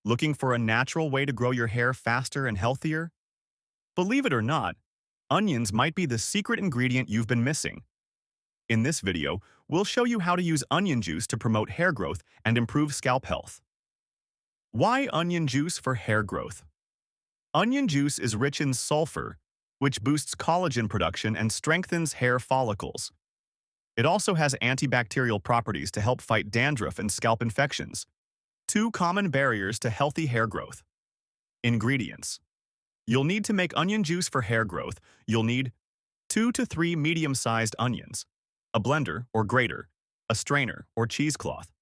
Looking for a natural way to grow your hair faster and healthier? Believe it or not, onions might be the secret ingredient you've been missing. In this video, we'll show you how to use onion juice to promote hair growth and improve scalp health. Why onion juice for hair growth? Onion juice is rich in sulfur, which boosts collagen production and strengthens hair follicles. It also has antibacterial properties to help fight dandruff and scalp infections, two common barriers to healthy hair growth. Ingredients. You'll need to make onion juice for hair growth. You'll need 2 to 3 medium-sized onions, a blender or grater, a strainer or cheesecloth,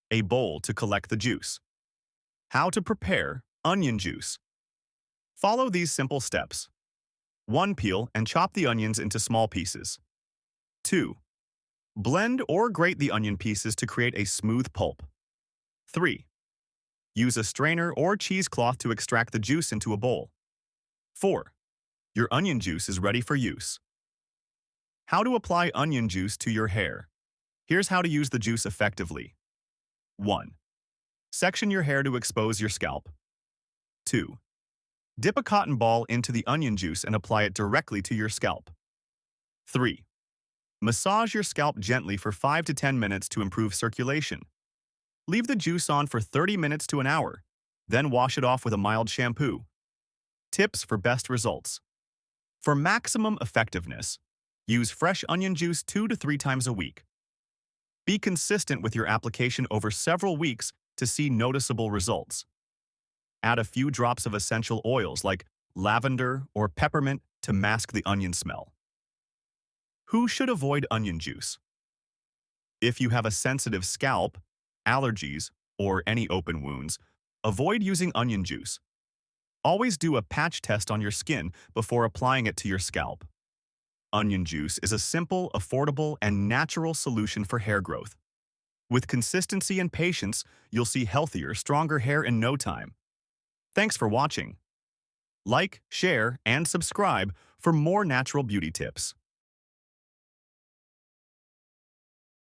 a bowl to collect the juice. How to prepare onion juice. Follow these simple steps. 1. Peel and chop the onions into small pieces. 2. Blend or grate the onion pieces to create a smooth pulp. 3. Use a strainer or cheesecloth to extract the juice into a bowl. 4. Your onion juice is ready for use. How to apply onion juice to your hair. Here's how to use the juice effectively. 1. Section your hair to expose your scalp. 2. Dip a cotton ball into the onion juice and apply it directly to your scalp. 3. Massage your scalp gently for 5 to 10 minutes to improve circulation. Leave the juice on for 30 minutes to an hour, then wash it off with a mild shampoo. Tips for best results. For maximum effectiveness, use fresh onion juice 2 to 3 times a week. Be consistent with your application over several weeks to see noticeable results. Add a few drops of essential oils like lavender or peppermint to mask the onion smell. Who should avoid onion juice? If you have a sensitive scalp, allergies, or any open wounds, avoid using onion juice. Always do a patch test on your skin before applying it to your scalp. Onion juice is a simple, affordable, and natural solution for hair growth. With consistency and patience, you'll see healthier, stronger hair in no time. Thanks for watching. Like, share, and subscribe for more natural beauty tips.